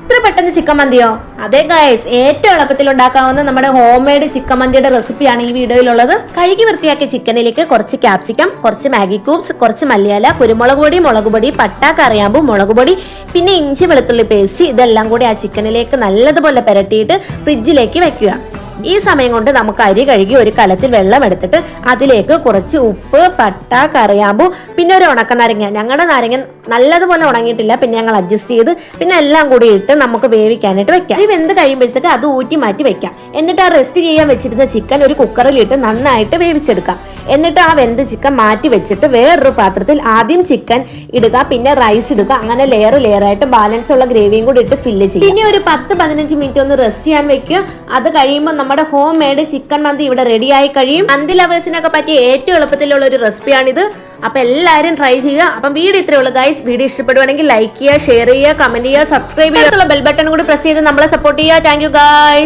ഇത്ര പെട്ടെന്ന് ചിക്കൻ മന്തിയോ? അതെ ഗൈസ്, ഏറ്റവും എളുപ്പത്തിൽ ഉണ്ടാക്കാവുന്ന നമ്മുടെ ഹോം മെയ്ഡ് ചിക്കൻ മന്തിയുടെ റെസിപ്പിയാണ് ഈ വീഡിയോയിലുള്ളത്. കഴുകി വൃത്തിയാക്കിയ ചിക്കനിലേക്ക് കുറച്ച് ക്യാപ്സിക്കം, കുറച്ച് മാഗി ക്യൂബ്സ്, കുറച്ച് മല്ലിയില, കുരുമുളക് പൊടി, മുളക് പൊടി, പട്ട, കറിയാമ്പൂ, മുളക് പൊടി, പിന്നെ ഇഞ്ചി വെളുത്തുള്ളി പേസ്റ്റ്, ഇതെല്ലാം കൂടി ആ ചിക്കനിലേക്ക് നല്ലതുപോലെ പുരട്ടിയിട്ട് ഫ്രിഡ്ജിലേക്ക് വെക്കുക. ഈ സമയം കൊണ്ട് നമുക്ക് അരി കഴുകി ഒരു കലത്തിൽ വെള്ളം എടുത്തിട്ട് അതിലേക്ക് കുറച്ച് ഉപ്പ്, പട്ട, കറിയാമ്പൂ, പിന്നെ ഒരു ഉണക്കനാരങ്ങ. ഞങ്ങളുടെ നാരങ്ങ നല്ലതുപോലെ ഉണങ്ങിയിട്ടില്ല, പിന്നെ ഞങ്ങൾ അഡ്ജസ്റ്റ് ചെയ്ത് പിന്നെ എല്ലാം കൂടി ഇട്ട് നമുക്ക് വേവിക്കാനായിട്ട് വെക്കാം. ഈ വെന്ത് കഴിയുമ്പോഴത്തേക്ക് അത് ഊറ്റി മാറ്റി വെക്കാം. എന്നിട്ട് ആ റെസ്റ്റ് ചെയ്യാൻ വെച്ചിരുന്ന ചിക്കൻ ഒരു കുക്കറിലിട്ട് നന്നായിട്ട് വേവിച്ചെടുക്കാം. എന്നിട്ട് ആ വെന്ത് ചിക്കൻ മാറ്റി വെച്ചിട്ട് വേറൊരു പാത്രത്തിൽ ആദ്യം ചിക്കൻ ഇടുക, പിന്നെ റൈസ് ഇടുക. അങ്ങനെ ലെയർ ആയിട്ട് ബാലൻസ് ഉള്ള ഗ്രേവിയും കൂടി ഇട്ട് ഫില്ല് ചെയ്യുക. പിന്നെ ഒരു 10-15 മിനിറ്റ് ഒന്ന് റെസ്റ്റ് ചെയ്യാൻ വെക്കുക. അത് കഴിയുമ്പോൾ നമ്മുടെ ഹോം മെയ്ഡ് ചിക്കൻ മന്തി ഇവിടെ റെഡി ആയി കഴിയും. മന്തി ലവേഴ്സിനൊക്കെ പറ്റിയ ഏറ്റവും എളുപ്പത്തിലുള്ള ഒരു റെസിപ്പിയാണിത്. അപ്പൊ എല്ലാവരും ട്രൈ ചെയ്യുക. അപ്പം വീഡിയോ ഇത്രയേ ഉള്ളൂ ഗൈസ്. വീഡിയോ ഇഷ്ടപ്പെടുവാണെങ്കിൽ ലൈക്ക് ചെയ്യുക, ഷെയർ ചെയ്യുക, കമന്റ് ചെയ്യുക, സബ്സ്ക്രൈബ് ചെയ്യുക, ബെൽ ബട്ടൺ കൂടി പ്രസ് ചെയ്ത് നമ്മളെ സപ്പോർട്ട് ചെയ്യുക. Thank you guys.